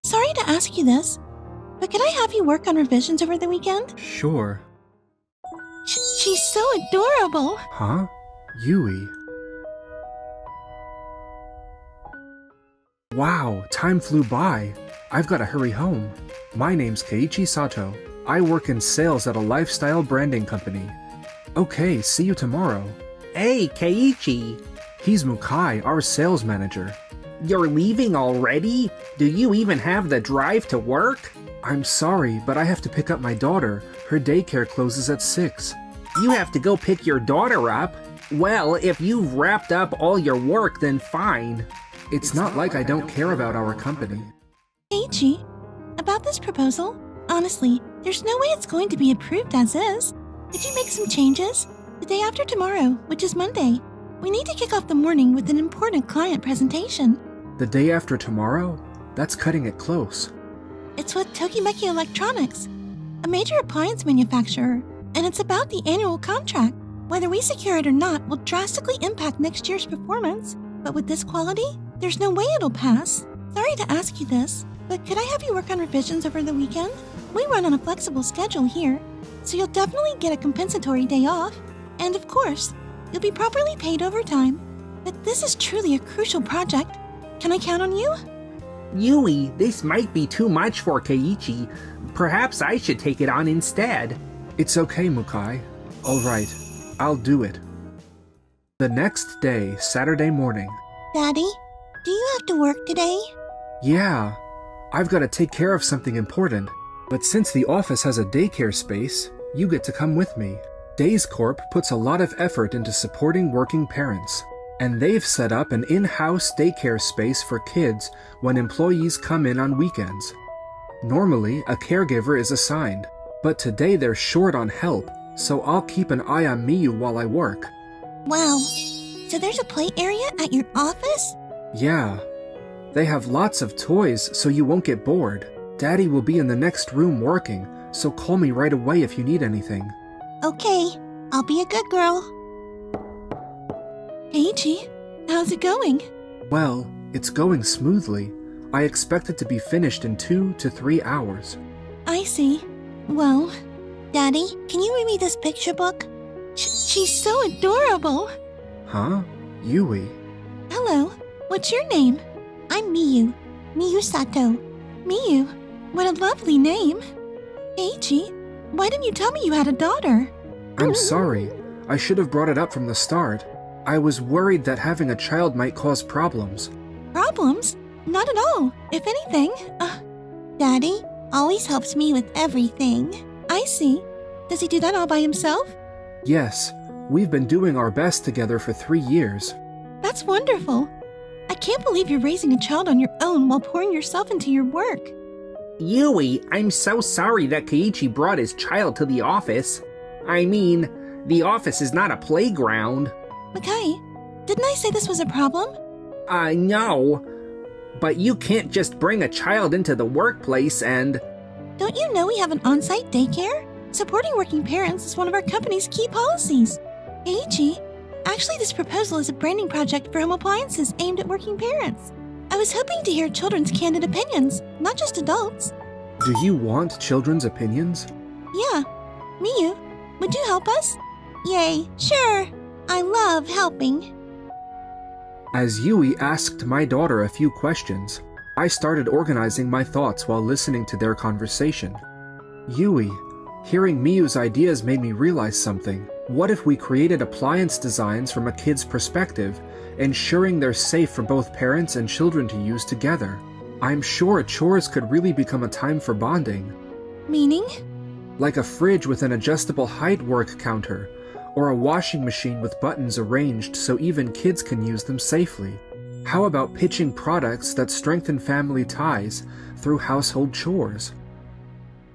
sorry to ask you this, but could I have you work on revisions over the weekend? Sure. She's so adorable. Huh? Yui. Wow, time flew by. I've got to hurry home. My name's Keiichi Sato. I work in sales at a lifestyle branding company. Okay, see you tomorrow. Hey, Keiichi. He's Mukai, our sales manager. You're leaving already? Do you even have the drive to work? I'm sorry, but I have to pick up my daughter. Her daycare closes at 6. You have to go pick your daughter up? Well, if you've wrapped up all your work, then fine. It's not like I don't care about our company. Keiichi, about this proposal, honestly, there's no way it's going to be approved as is. Could you make some changes? The day after tomorrow, which is Monday, we need to kick off the morning with an important client presentation. The day after tomorrow? That's cutting it close. It's with Tokimeki Electronics, a major appliance manufacturer, and it's about the annual contract. Whether we secure it or not will drastically impact next year's performance. But with this quality, there's no way it'll pass. Sorry to ask you this, but could I have you work on revisions over the weekend? We run on a flexible schedule here, so you'll definitely get a compensatory day off. And of course, you'll be properly paid overtime. But this is truly a crucial project. Can I count on you? Yui, this might be too much for Keiichi. Perhaps I should take it on instead. It's okay, Mukai. All right, I'll do it. The next day, Saturday morning. Daddy, do you have to work today? Yeah, I've got to take care of something important. But since the office has a daycare space, you get to come with me. Days Corp puts a lot of effort into supporting working parents, and they've set up an in-house daycare space for kids when employees come in on weekends. Normally, a caregiver is assigned, but today they're short on help, so I'll keep an eye on Miyu while I work. Wow, so there's a play area at your office? Yeah, they have lots of toys so you won't get bored. Daddy will be in the next room working, so call me right away if you need anything. Okay, I'll be a good girl. Keiichi, how's it going? Well, it's going smoothly. I expect it to be finished in 2 to 3 hours. I see. Well, Daddy, can you read me this picture book? She's so adorable. Huh? Yui. Hello, what's your name? I'm Miyu. Miyu Sato. Miyu, what a lovely name. Keiichi, why didn't you tell me you had a daughter? I'm sorry. I should have brought it up from the start. I was worried that having a child might cause problems. Problems? Not at all. If anything, Daddy always helps me with everything. I see. Does he do that all by himself? Yes, we've been doing our best together for 3 years. That's wonderful. I can't believe you're raising a child on your own while pouring yourself into your work. Yui, I'm so sorry that Keiichi brought his child to the office. I mean, the office is not a playground. Mukai, didn't I say this was a problem? No. But you can't just bring a child into the workplace and... Don't you know we have an on-site daycare? Supporting working parents is one of our company's key policies. Keiichi, actually this proposal is a branding project for home appliances aimed at working parents. I was hoping to hear children's candid opinions, not just adults. Do you want children's opinions? Yeah. Miyu, would you help us? Yay, sure. I love helping. As Yui asked my daughter a few questions, I started organizing my thoughts while listening to their conversation. Yui, hearing Miyu's ideas made me realize something. What if we created appliance designs from a kid's perspective, ensuring they're safe for both parents and children to use together? I'm sure chores could really become a time for bonding. Meaning? Like a fridge with an adjustable height work counter, or a washing machine with buttons arranged so even kids can use them safely. How about pitching products that strengthen family ties through household chores?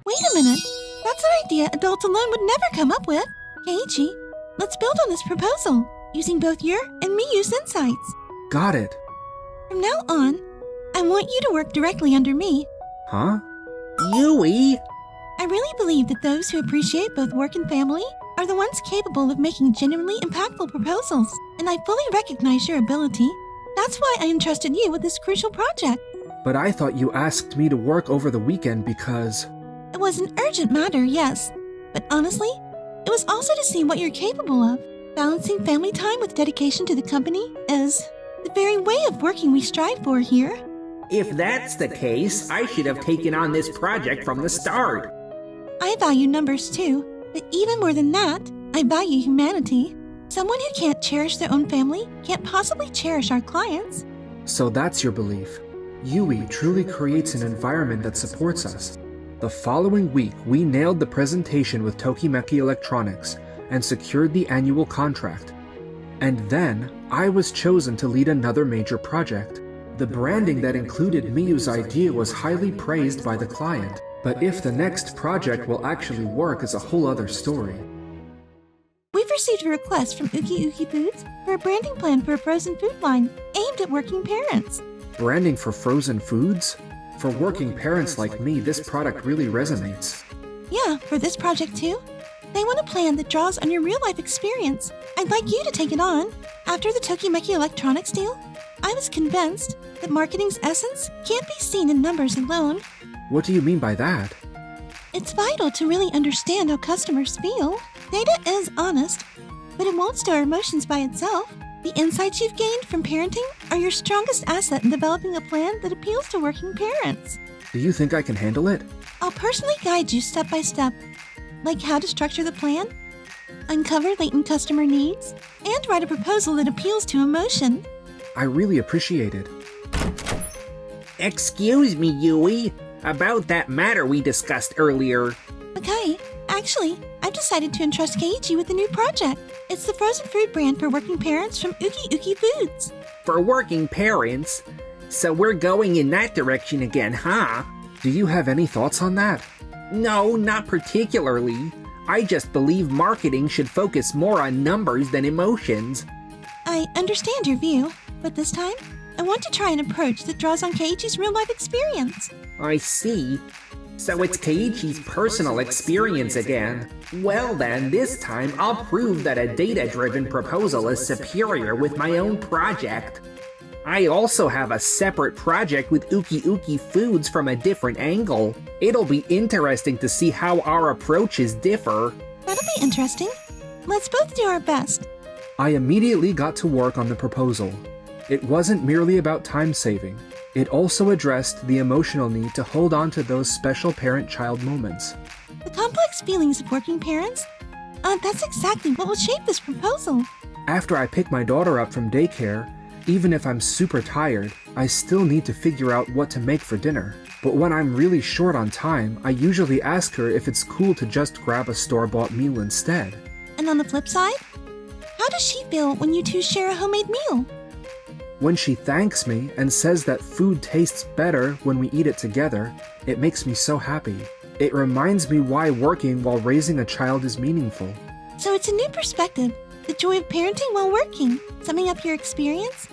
Wait a minute. That's an idea adults alone would never come up with. Keiichi, let's build on this proposal, using both your and Miyu's insights. Got it. From now on, I want you to work directly under me. Huh? Yui! I really believe that those who appreciate both work and family are the ones capable of making genuinely impactful proposals, and I fully recognize your ability. That's why I entrusted you with this crucial project. But I thought you asked me to work over the weekend because... It was an urgent matter, yes. But honestly, it was also to see what you're capable of. Balancing family time with dedication to the company is the very way of working we strive for here. If that's the case, I should have taken on this project from the start. I value numbers too, but even more than that, I value humanity. Someone who can't cherish their own family can't possibly cherish our clients. So that's your belief. Yui truly creates an environment that supports us. The following week, we nailed the presentation with Tokimeki Electronics and secured the annual contract. And then, I was chosen to lead another major project. The branding that included Miyu's idea was highly praised by the client, but if the next project will actually work is a whole other story. We've received a request from Uki Uki Foods for a branding plan for a frozen food line aimed at working parents. Branding for frozen foods? For working parents like me, this product really resonates. Yeah, for this project too. They want a plan that draws on your real-life experience. I'd like you to take it on. After the Tokimeki Electronics deal, I was convinced that marketing's essence can't be seen in numbers alone. What do you mean by that? It's vital to really understand how customers feel. Data is honest, but it won't store emotions by itself. The insights you've gained from parenting are your strongest asset in developing a plan that appeals to working parents. Do you think I can handle it? I'll personally guide you step by step, like how to structure the plan, uncover latent customer needs, and write a proposal that appeals to emotion. I really appreciate it. Excuse me, Yui. About that matter we discussed earlier. Okay, actually, I've decided to entrust Keiichi with a new project. It's the frozen food brand for working parents from Uki Uki Foods. For working parents? So we're going in that direction again, huh? Do you have any thoughts on that? No, not particularly. I just believe marketing should focus more on numbers than emotions. I understand your view, but this time, I want to try an approach that draws on Keiichi's real-life experience. I see. So it's Keiichi's personal experience again. Well then, this time I'll prove that a data-driven proposal is superior with my own project. I also have a separate project with Uki Uki Foods from a different angle. It'll be interesting to see how our approaches differ. That'll be interesting. Let's both do our best. I immediately got to work on the proposal. It wasn't merely about time saving. It also addressed the emotional need to hold on to those special parent-child moments. The complex feelings of working parents? That's exactly what will shape this proposal. After I pick my daughter up from daycare, even if I'm super tired, I still need to figure out what to make for dinner. But when I'm really short on time, I usually ask her if it's cool to just grab a store-bought meal instead. And on the flip side, how does she feel when you two share a homemade meal? When she thanks me and says that food tastes better when we eat it together, it makes me so happy. It reminds me why working while raising a child is meaningful. So it's a new perspective, the joy of parenting while working. Summing up your experience,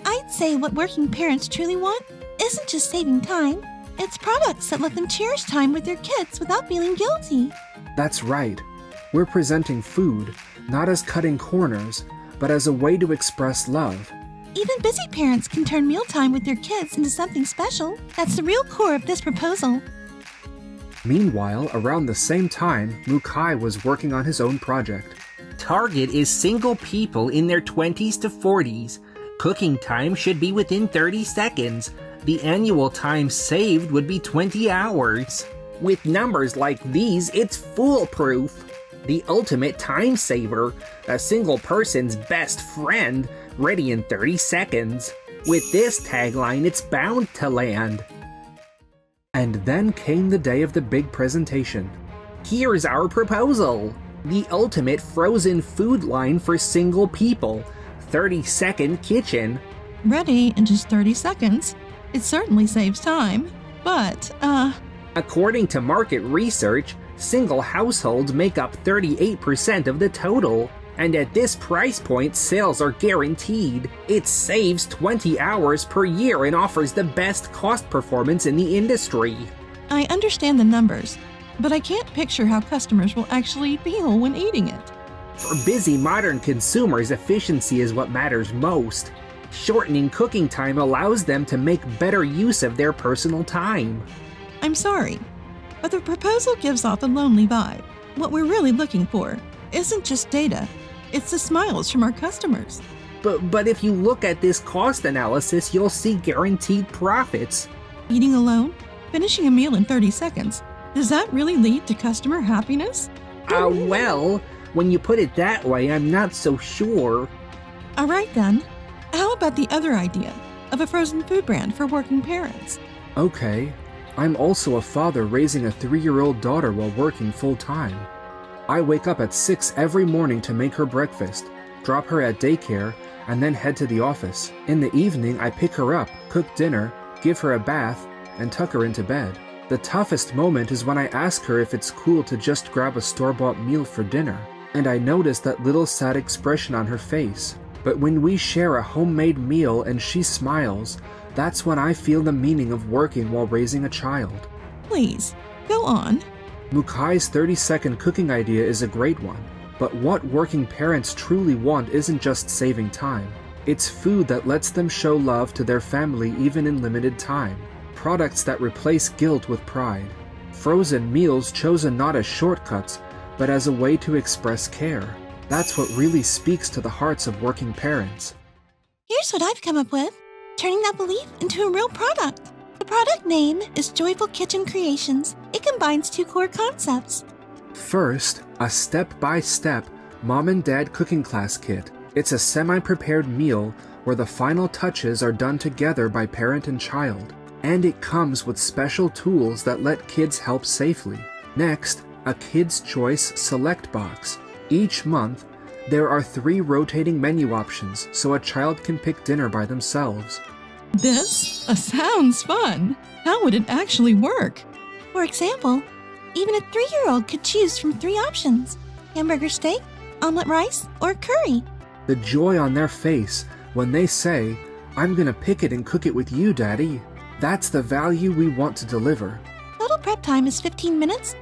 I'd say what working parents truly want isn't just saving time, it's products that let them cherish time with their kids without feeling guilty. That's right. We're presenting food, not as cutting corners, but as a way to express love. Even busy parents can turn mealtime with their kids into something special. That's the real core of this proposal. Meanwhile, around the same time, Mukai was working on his own project. Target is single people in their 20s to 40s. Cooking time should be within 30 seconds. The annual time saved would be 20 hours. With numbers like these, it's foolproof. The ultimate time saver, a single person's best friend, ready in 30 seconds. With this tagline, it's bound to land. And then came the day of the big presentation. Here's our proposal. The ultimate frozen food line for single people. 30-second kitchen. Ready in just 30 seconds. It certainly saves time. But, According to market research, single households make up 38% of the total. And at this price point, sales are guaranteed. It saves 20 hours per year and offers the best cost performance in the industry. I understand the numbers, but I can't picture how customers will actually feel when eating it. For busy modern consumers, efficiency is what matters most. Shortening cooking time allows them to make better use of their personal time. I'm sorry, but the proposal gives off a lonely vibe. What we're really looking for isn't just data, it's the smiles from our customers. But if you look at this cost analysis, you'll see guaranteed profits. Eating alone? Finishing a meal in 30 seconds? Does that really lead to customer happiness? Well, when you put it that way, I'm not so sure. All right then. How about the other idea of a frozen food brand for working parents? Okay, I'm also a father raising a 3-year-old daughter while working full-time. I wake up at 6 every morning to make her breakfast, drop her at daycare, and then head to the office. In the evening, I pick her up, cook dinner, give her a bath, and tuck her into bed. The toughest moment is when I ask her if it's cool to just grab a store-bought meal for dinner, and I notice that little sad expression on her face. But when we share a homemade meal and she smiles, that's when I feel the meaning of working while raising a child. Please, go on. Mukai's 30-second cooking idea is a great one, but what working parents truly want isn't just saving time. It's food that lets them show love to their family even in limited time. Products that replace guilt with pride. Frozen meals chosen not as shortcuts, but as a way to express care. That's what really speaks to the hearts of working parents. Here's what I've come up with. Turning that belief into a real product. The product name is Joyful Kitchen Creations. It combines 2 core concepts. First, a step-by-step mom and dad cooking class kit. It's a semi-prepared meal where the final touches are done together by parent and child. And it comes with special tools that let kids help safely. Next, a Kids' Choice Select Box. Each month, there are 3 rotating menu options so a child can pick dinner by themselves. This sounds fun. How would it actually work? For example, even a 3-year-old could choose from 3 options: hamburger steak, omelet rice, or curry. The joy on their face when they say, "I'm gonna pick it and cook it with you, Daddy." That's the value we want to deliver. Total prep time is 15 minutes,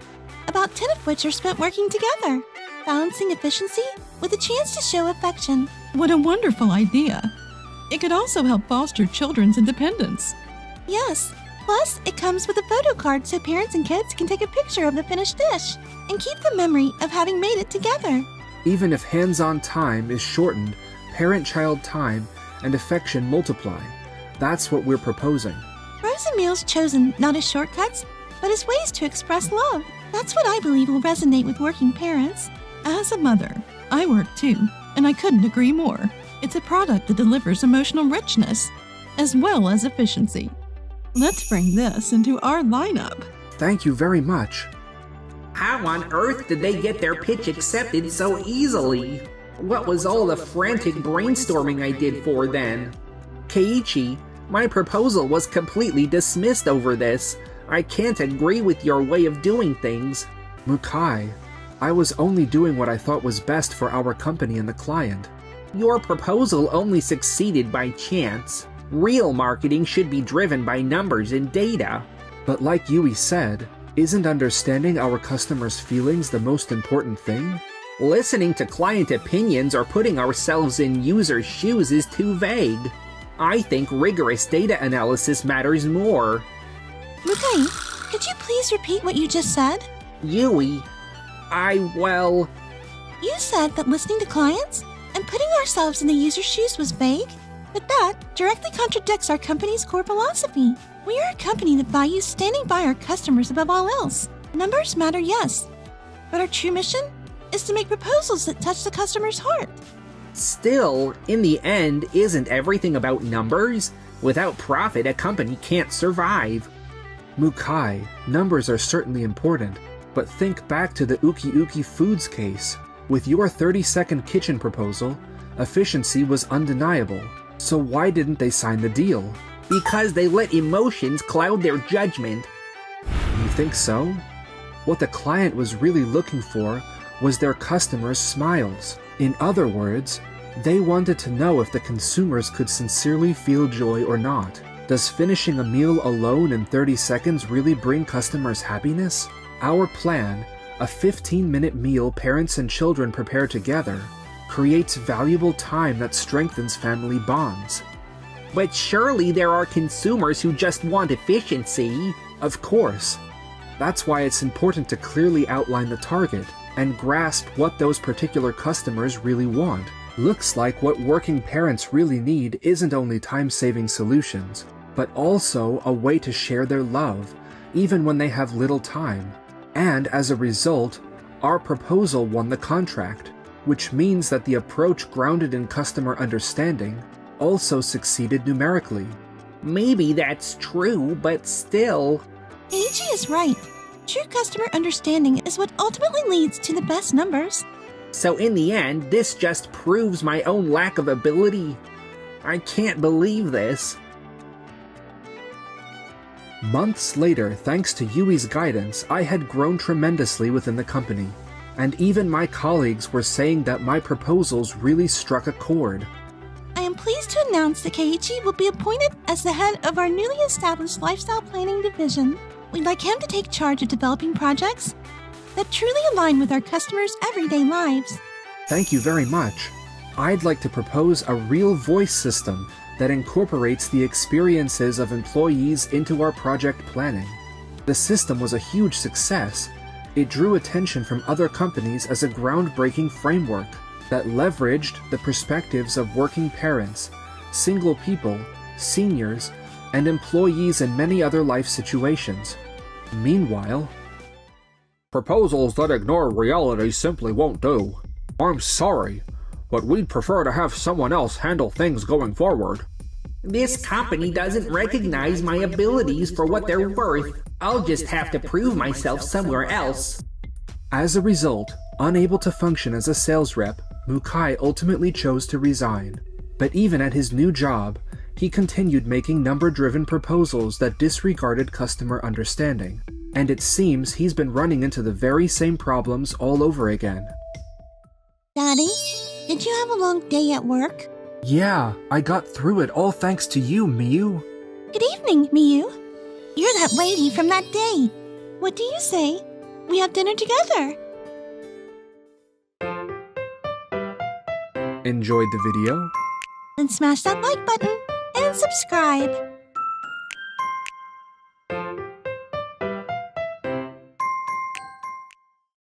about 10 of which are spent working together, balancing efficiency with a chance to show affection. What a wonderful idea. It could also help foster children's independence. Yes, plus it comes with a photo card so parents and kids can take a picture of the finished dish and keep the memory of having made it together. Even if hands-on time is shortened, parent-child time and affection multiply. That's what we're proposing. Frozen meals chosen not as shortcuts, but as ways to express love. That's what I believe will resonate with working parents. As a mother, I work too, and I couldn't agree more. It's a product that delivers emotional richness, as well as efficiency. Let's bring this into our lineup. Thank you very much. How on earth did they get their pitch accepted so easily? What was all the frantic brainstorming I did for then? Keiichi, my proposal was completely dismissed over this. I can't agree with your way of doing things. Mukai, I was only doing what I thought was best for our company and the client. Your proposal only succeeded by chance. Real marketing should be driven by numbers and data. But like Yui said, isn't understanding our customers' feelings the most important thing? Listening to client opinions or putting ourselves in users' shoes is too vague. I think rigorous data analysis matters more. Mukai, could you please repeat what you just said? Yui, You said that listening to clients and putting ourselves in the user's shoes was vague, but that directly contradicts our company's core philosophy. We are a company that values standing by our customers above all else. Numbers matter, yes, but our true mission is to make proposals that touch the customer's heart. Still, in the end, isn't everything about numbers? Without profit, a company can't survive. Mukai, numbers are certainly important, but think back to the Uki Uki Foods case. With your 30-second kitchen proposal, efficiency was undeniable. So why didn't they sign the deal? Because they let emotions cloud their judgment. You think so? What the client was really looking for was their customers' smiles. In other words, they wanted to know if the consumers could sincerely feel joy or not. Does finishing a meal alone in 30 seconds really bring customers happiness? Our plan, a 15-minute meal parents and children prepare together, creates valuable time that strengthens family bonds. But surely there are consumers who just want efficiency. Of course. That's why it's important to clearly outline the target and grasp what those particular customers really want. Looks like what working parents really need isn't only time-saving solutions, but also a way to share their love, even when they have little time. And as a result, our proposal won the contract, which means that the approach grounded in customer understanding also succeeded numerically. Maybe that's true, but still... Keiichi is right. True customer understanding is what ultimately leads to the best numbers. So in the end, this just proves my own lack of ability. I can't believe this. Months later, thanks to Yui's guidance, I had grown tremendously within the company, and even my colleagues were saying that my proposals really struck a chord. I am pleased to announce that Keiichi will be appointed as the head of our newly established lifestyle planning division. We'd like him to take charge of developing projects that truly align with our customers' everyday lives. Thank you very much. I'd like to propose a real voice system that incorporates the experiences of employees into our project planning. The system was a huge success. It drew attention from other companies as a groundbreaking framework that leveraged the perspectives of working parents, single people, seniors, and employees in many other life situations. Meanwhile, proposals that ignore reality simply won't do. I'm sorry, but we'd prefer to have someone else handle things going forward. This company doesn't recognize my abilities for what they're worth. I'll just have to prove myself somewhere else. As a result, unable to function as a sales rep, Mukai ultimately chose to resign. But even at his new job, he continued making number-driven proposals that disregarded customer understanding. And it seems he's been running into the very same problems all over again. Daddy, did you have a long day at work? Yeah, I got through it all thanks to you, Miyu. Good evening, Miyu. You're that lady from that day. What do you say? We have dinner together. Enjoyed the video? Then smash that like button and subscribe.